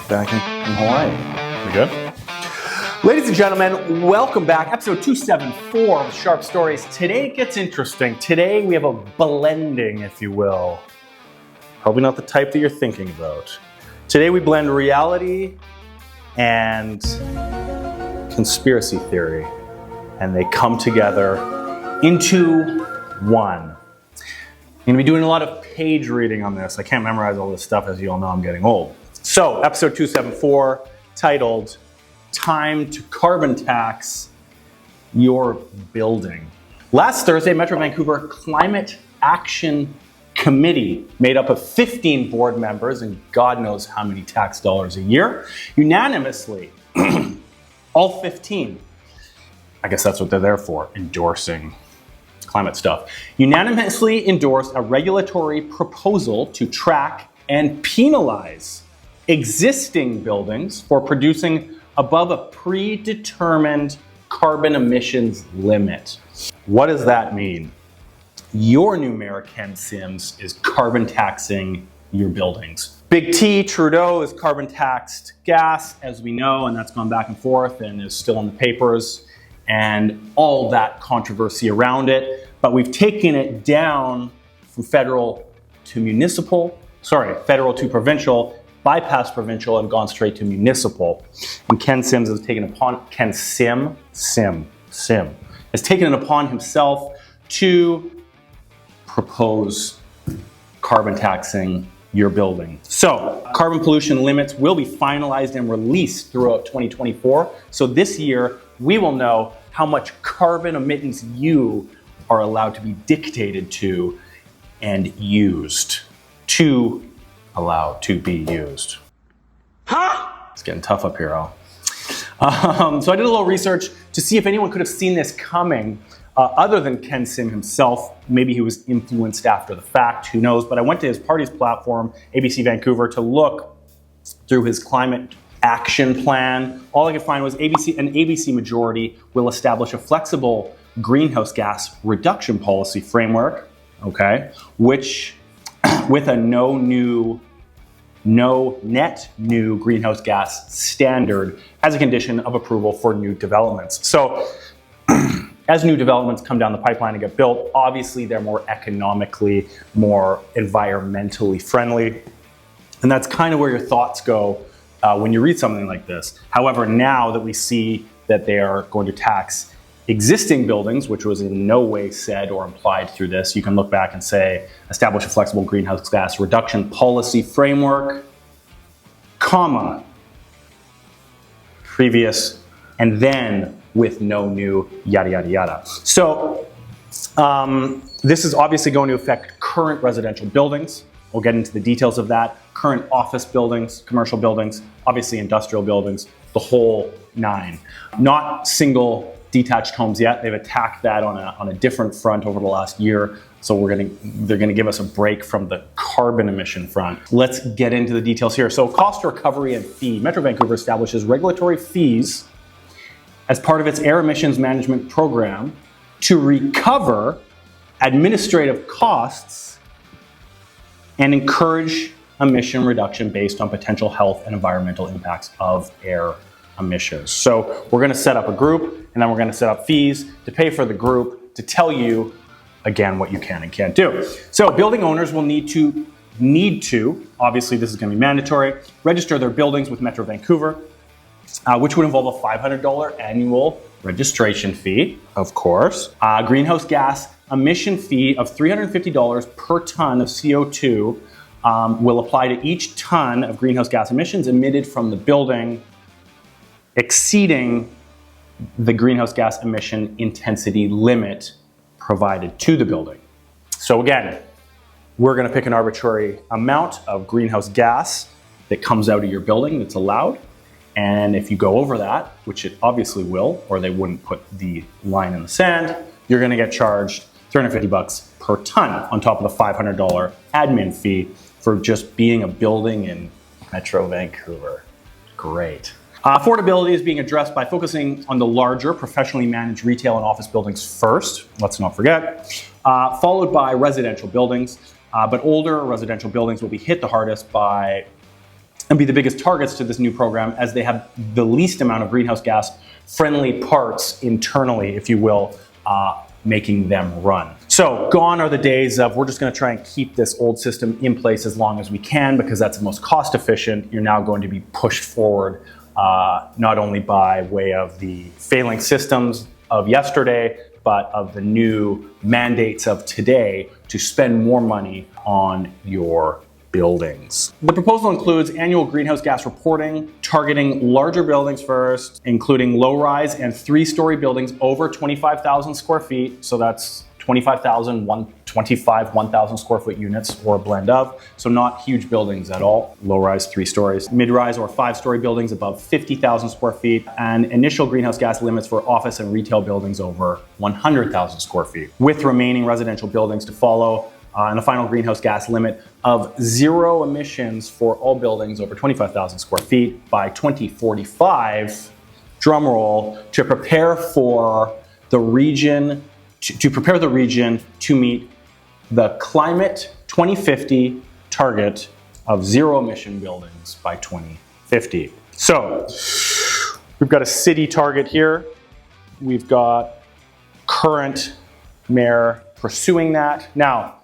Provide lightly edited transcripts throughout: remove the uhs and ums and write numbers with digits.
back in Hawaii. We good? Ladies and gentlemen, welcome back. Episode 274 of Sharp Stories. Today it gets interesting. Today we have a blending, if you will. Probably not the type that you're thinking about. Today we blend reality and conspiracy theory, and they come together into one. I'm going to be doing a lot of page reading on this. I can't memorize all this stuff, as you all know, I'm getting old. So, episode 274, titled, Time to Carbon Tax Your Building. Last Thursday, Metro Vancouver Climate Action Committee, made up of 15 board members and God knows how many tax dollars a year, unanimously, all 15, I guess that's what they're there for, endorsing climate stuff, unanimously endorsed a regulatory proposal to track and penalize existing buildings for producing above a predetermined carbon emissions limit. What does that mean? Your new mayor, Ken Sims, is carbon taxing your buildings. Big T, Trudeau, is carbon taxed gas, as we know, and that's gone back and forth and is still in the papers and all that controversy around it. But we've taken it down from federal to provincial, bypassed provincial and gone straight to municipal. And Ken Sims has taken upon, has taken it upon himself to propose carbon taxing your building. So carbon pollution limits will be finalized and released throughout 2024. So this year we will know how much carbon emittance you are allowed to be dictated to and used. Allowed to be used. It's getting tough up here, Al. So I did a little research to see if anyone could have seen this coming, other than Ken Sim himself. Maybe he was influenced after the fact, who knows? But I went to his party's platform, ABC Vancouver, to look through his climate action plan. All I could find was an ABC majority will establish a flexible greenhouse gas reduction policy framework, okay, which with a no net new greenhouse gas standard as a condition of approval for new developments. So as new developments come down the pipeline and get built, obviously they're more economically, more environmentally friendly. And that's kind of where your thoughts go when you read something like this. However, now that we see that they are going to tax existing buildings, which was in no way said or implied through this, you can look back and say, establish a flexible greenhouse gas reduction policy framework, comma, previous, and then with no new yada, yada, yada. So this is obviously going to affect current residential buildings. We'll get into the details of that. Current office buildings, commercial buildings, obviously industrial buildings, the whole nine. Not single detached homes yet. They've attacked that on a different front over the last year. So they're gonna give us a break from the carbon emission front. Let's get into the details here. So cost recovery and fee. Metro Vancouver establishes regulatory fees as part of its air emissions management program to recover administrative costs and encourage emission reduction based on potential health and environmental impacts of air emissions. So we're going to set up a group, and then we're going to set up fees to pay for the group to tell you, again, what you can and can't do. So building owners will need to, obviously this is going to be mandatory, register their buildings with Metro Vancouver, which would involve a $500 annual registration fee, of course, greenhouse gas emission fee of $350 per ton of CO2 will apply to each ton of greenhouse gas emissions emitted from the building exceeding the greenhouse gas emission intensity limit provided to the building. So again, we're going to pick an arbitrary amount of greenhouse gas that comes out of your building that's allowed. And if you go over that, which it obviously will, or they wouldn't put the line in the sand, you're going to get charged $350 per ton on top of the $500 admin fee for just being a building in Metro Vancouver. Great. Affordability is being addressed by focusing on the larger professionally managed retail and office buildings first, let's not forget, followed by residential buildings. But older residential buildings will be hit the hardest by and be the biggest targets to this new program, as they have the least amount of greenhouse gas friendly parts internally, if you will, making them run. So gone are the days of we're just going to try and keep this old system in place as long as we can because that's the most cost efficient. You're now going to be pushed forward not only by way of the failing systems of yesterday, but of the new mandates of today to spend more money on your buildings. The proposal includes annual greenhouse gas reporting, targeting larger buildings first, including low-rise and 3-story buildings over 25,000 square feet. So that's 25,000, 1,000 square foot units or a blend of. So not huge buildings at all. Low-rise, 3 stories. Mid-rise or 5-story buildings above 50,000 square feet, and initial greenhouse gas limits for office and retail buildings over 100,000 square feet, with remaining residential buildings to follow. And the final greenhouse gas limit of 0 emissions for all buildings over 25,000 square feet by 2045, drum roll, to prepare for the region, to meet the Climate 2050 target of 0 emission buildings by 2050. So we've got a city target here. We've got current mayor pursuing that. Now,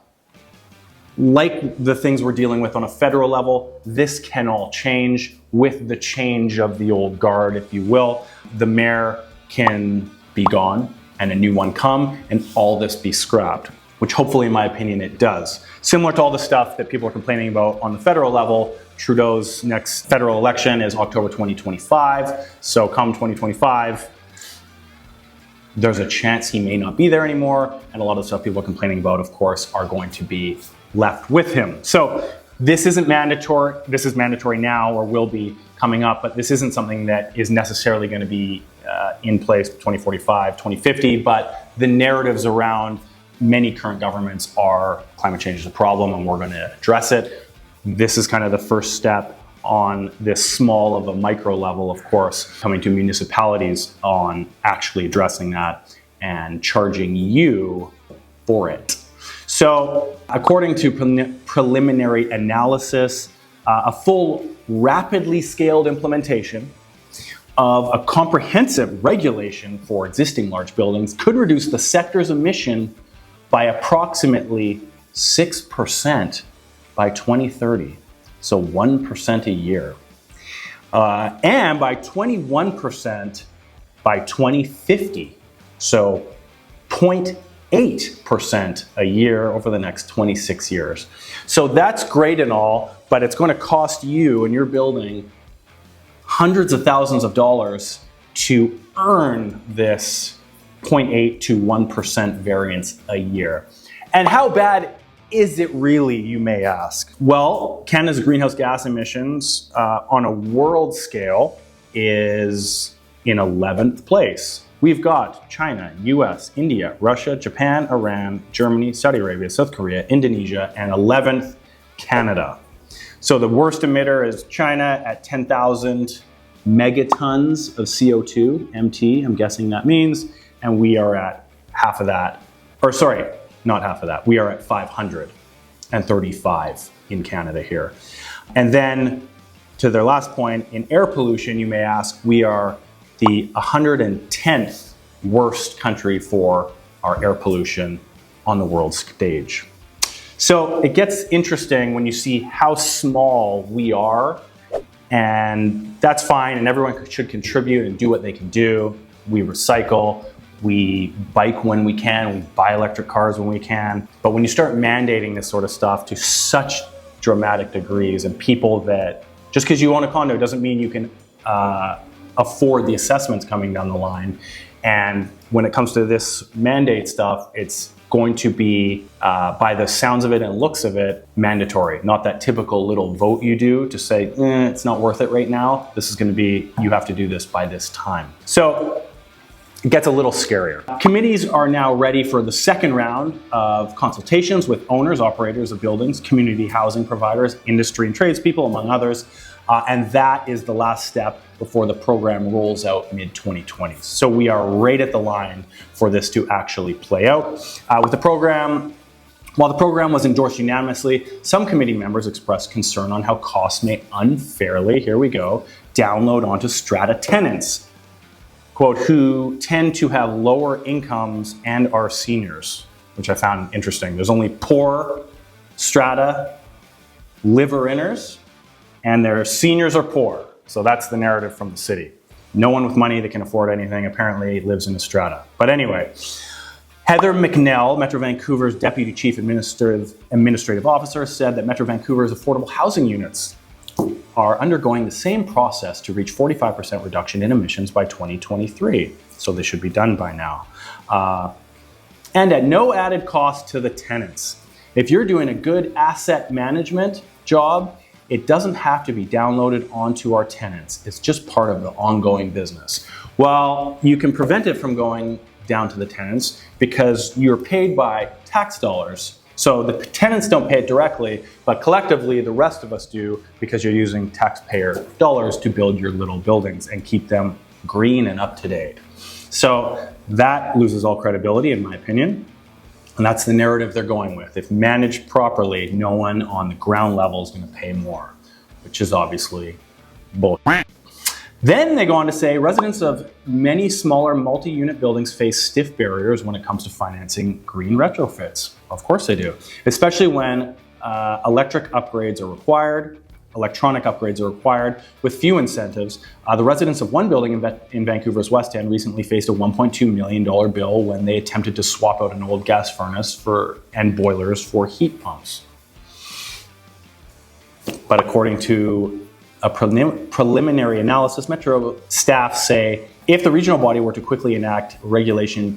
like the things we're dealing with on a federal level, this can all change with the change of the old guard, if you will. The mayor can be gone and a new one come and all this be scrapped, which hopefully, in my opinion, it does. Similar to all the stuff that people are complaining about on the federal level, Trudeau's next federal election is October 2025. So come 2025, there's a chance he may not be there anymore. And a lot of the stuff people are complaining about, of course, are going to be left with him. So this isn't mandatory. This is mandatory now or will be coming up, but this isn't something that is necessarily going to be in place 2045, 2050. But the narratives around many current governments are climate change is a problem and we're going to address it. This is kind of the first step on this small of a micro level, of course, coming to municipalities on actually addressing that and charging you for it. So according to preliminary analysis, a full rapidly scaled implementation of a comprehensive regulation for existing large buildings could reduce the sector's emission by approximately 6% by 2030. So 1% a year. And by 21% by 2050. So 0.8% a year over the next 26 years. So that's great and all, but it's going to cost you and your building hundreds of thousands of dollars to earn this 0.8 to 1% variance a year. And how bad is it really, you may ask? Well, Canada's greenhouse gas emissions on a world scale is in 11th place. We've got China, US, India, Russia, Japan, Iran, Germany, Saudi Arabia, South Korea, Indonesia, and 11th, Canada. So the worst emitter is China at 10,000 megatons of CO2, MT, I'm guessing that means, and we are at half of that, or sorry, not half of that. We are at 535 in Canada here. And then to their last point, in air pollution, you may ask, we are the 110th worst country for our air pollution on the world stage. So it gets interesting when you see how small we are, and that's fine, and everyone should contribute and do what they can do. We recycle. We bike when we can, we buy electric cars when we can. But when you start mandating this sort of stuff to such dramatic degrees, and people that, just because you own a condo doesn't mean you can afford the assessments coming down the line. And when it comes to this mandate stuff, it's going to be, by the sounds of it and looks of it, mandatory. Not that typical little vote you do to say, it's not worth it right now. This is going to be, you have to do this by this time. So it gets a little scarier. Committees are now ready for the second round of consultations with owners, operators of buildings, community housing providers, industry and tradespeople, among others. And that is the last step before the program rolls out mid-2020. So we are right at the line for this to actually play out. With the program While the program was endorsed unanimously, some committee members expressed concern on how costs may unfairly, here we go, download onto strata tenants, quote, who tend to have lower incomes and are seniors, which I found interesting. There's only poor strata live-inners, and their seniors are poor. So that's the narrative from the city. No one with money that can afford anything apparently lives in a strata. But anyway, Heather McInnes, Metro Vancouver's Deputy Chief Administrative Officer, said that Metro Vancouver's affordable housing units are undergoing the same process to reach 45% reduction in emissions by 2023. So they should be done by now. And at no added cost to the tenants. If you're doing a good asset management job, it doesn't have to be downloaded onto our tenants. It's just part of the ongoing business. Well, you can prevent it from going down to the tenants because you're paid by tax dollars. So the tenants don't pay it directly, but collectively the rest of us do because you're using taxpayer dollars to build your little buildings and keep them green and up to date. So that loses all credibility in my opinion. And that's the narrative they're going with. If managed properly, no one on the ground level is going to pay more, which is obviously bullshit. Then they go on to say residents of many smaller multi-unit buildings face stiff barriers when it comes to financing green retrofits. Of course they do, especially when electronic upgrades are required with few incentives. The residents of one building in Vancouver's West End recently faced a $1.2 million bill when they attempted to swap out an old gas furnace and boilers for heat pumps. But according to a preliminary analysis, Metro staff say if the regional body were to quickly enact regulation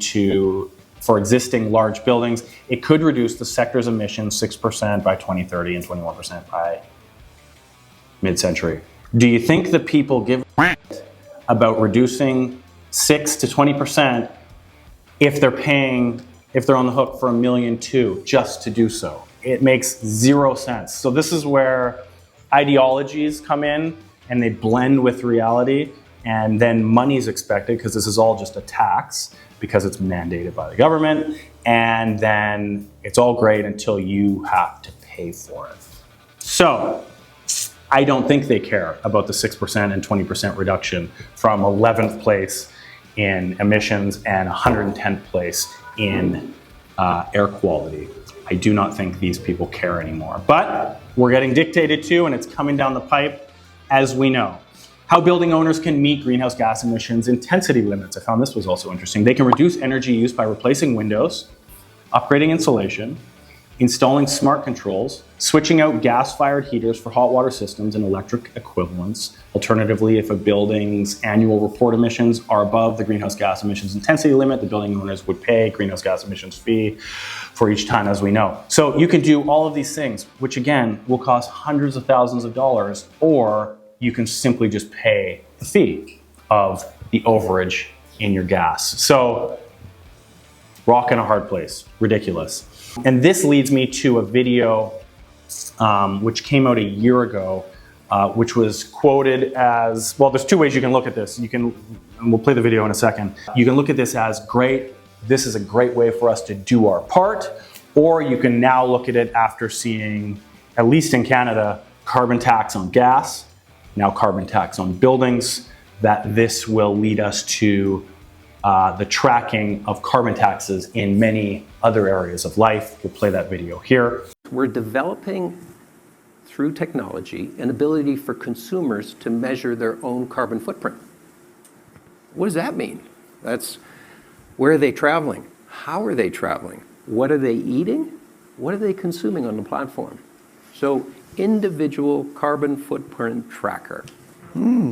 for existing large buildings, it could reduce the sector's emissions 6% by 2030 and 21% by mid-century. Do you think the people give a about reducing 6 to 20% if they're on the hook for $1.2 million just to do so? It makes zero sense. So this is where ideologies come in and they blend with reality, and then money is expected because this is all just a tax because it's mandated by the government, and then it's all great until you have to pay for it. So I don't think they care about the 6% and 20% reduction from 11th place in emissions and 110th place in air quality. I do not think these people care anymore. But we're getting dictated to, and it's coming down the pipe, as we know. How building owners can meet greenhouse gas emissions intensity limits. I found this was also interesting. They can reduce energy use by replacing windows, upgrading insulation, installing smart controls, switching out gas-fired heaters for hot water systems and electric equivalents. Alternatively, if a building's annual report emissions are above the greenhouse gas emissions intensity limit, the building owners would pay greenhouse gas emissions fee for each time, as we know. So you can do all of these things, which again will cost hundreds of thousands of dollars, or you can simply just pay the fee of the overage in your gas. So rock in a hard place, ridiculous. And this leads me to a video which came out a year ago, which was quoted as, well, there's two ways you can look at this. And we'll play the video in a second. You can look at this as great. This is a great way for us to do our part. Or you can now look at it after seeing, at least in Canada, carbon tax on gas, now carbon tax on buildings, that this will lead us to the tracking of carbon taxes in many other areas of life. We'll play that video here. We're developing, through technology, an ability for consumers to measure their own carbon footprint. What does that mean? That's where are they traveling? How are they traveling? What are they eating? What are they consuming on the platform? So individual carbon footprint tracker.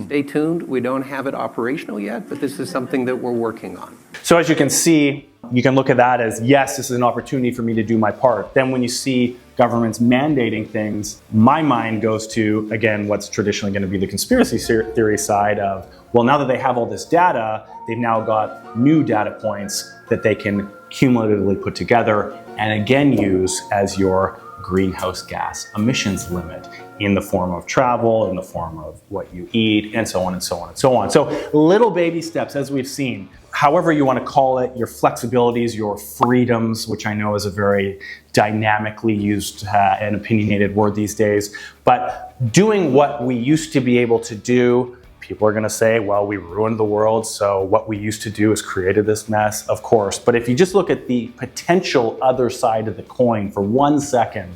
Stay tuned. We don't have it operational yet, but this is something that we're working on. So as you can see, you can look at that as, yes, this is an opportunity for me to do my part. Then when you see governments mandating things, my mind goes to, again, what's traditionally going to be the conspiracy theory side of, well, now that they have all this data, they've now got new data points that they can cumulatively put together and again use as your greenhouse gas emissions limit in the form of travel, in the form of what you eat, and so on and so on and so on. So little baby steps, as we've seen, however you want to call it, your flexibilities, your freedoms, which I know is a very dynamically used and opinionated word these days, but doing what we used to be able to do, people are going to say, well, we ruined the world, so what we used to do has created this mess, of course. But if you just look at the potential other side of the coin for 1 second,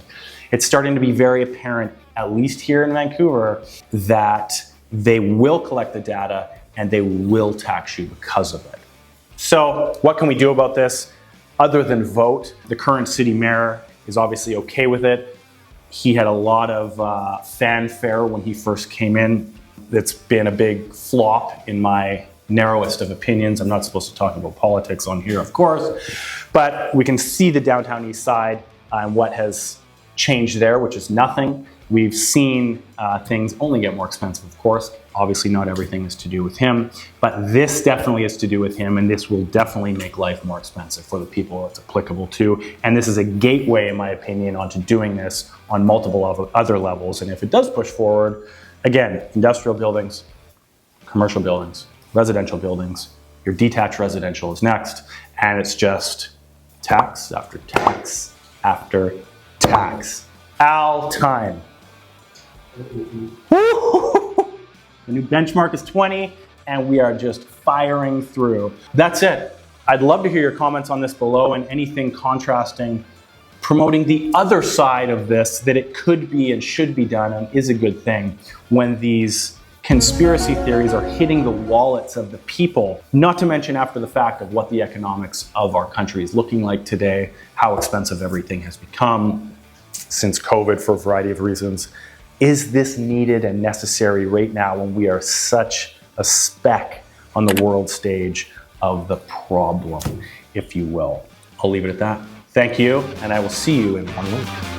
it's starting to be very apparent, at least here in Vancouver, that they will collect the data and they will tax you because of it. So what can we do about this other than vote? The current city mayor is obviously okay with it. He had a lot of fanfare when he first came in. It's been a big flop in my narrowest of opinions. I'm not supposed to talk about politics on here, of course, but we can see the downtown east side and what has changed there, which is nothing. We've seen things only get more expensive, of course. Obviously, not everything is to do with him, but this definitely is to do with him, and this will definitely make life more expensive for the people it's applicable to. And this is a gateway, in my opinion, onto doing this on multiple other levels. And if it does push forward, again, industrial buildings, commercial buildings, residential buildings, your detached residential is next, and it's just tax after tax after tax. All time. The new benchmark is 20, and we are just firing through. That's it. I'd love to hear your comments on this below and anything contrasting, promoting the other side of this, that it could be and should be done and is a good thing when these conspiracy theories are hitting the wallets of the people, not to mention after the fact of what the economics of our country is looking like today, how expensive everything has become since COVID for a variety of reasons. Is this needed and necessary right now when we are such a speck on the world stage of the problem, if you will? I'll leave it at that. Thank you, and I will see you in 1 week.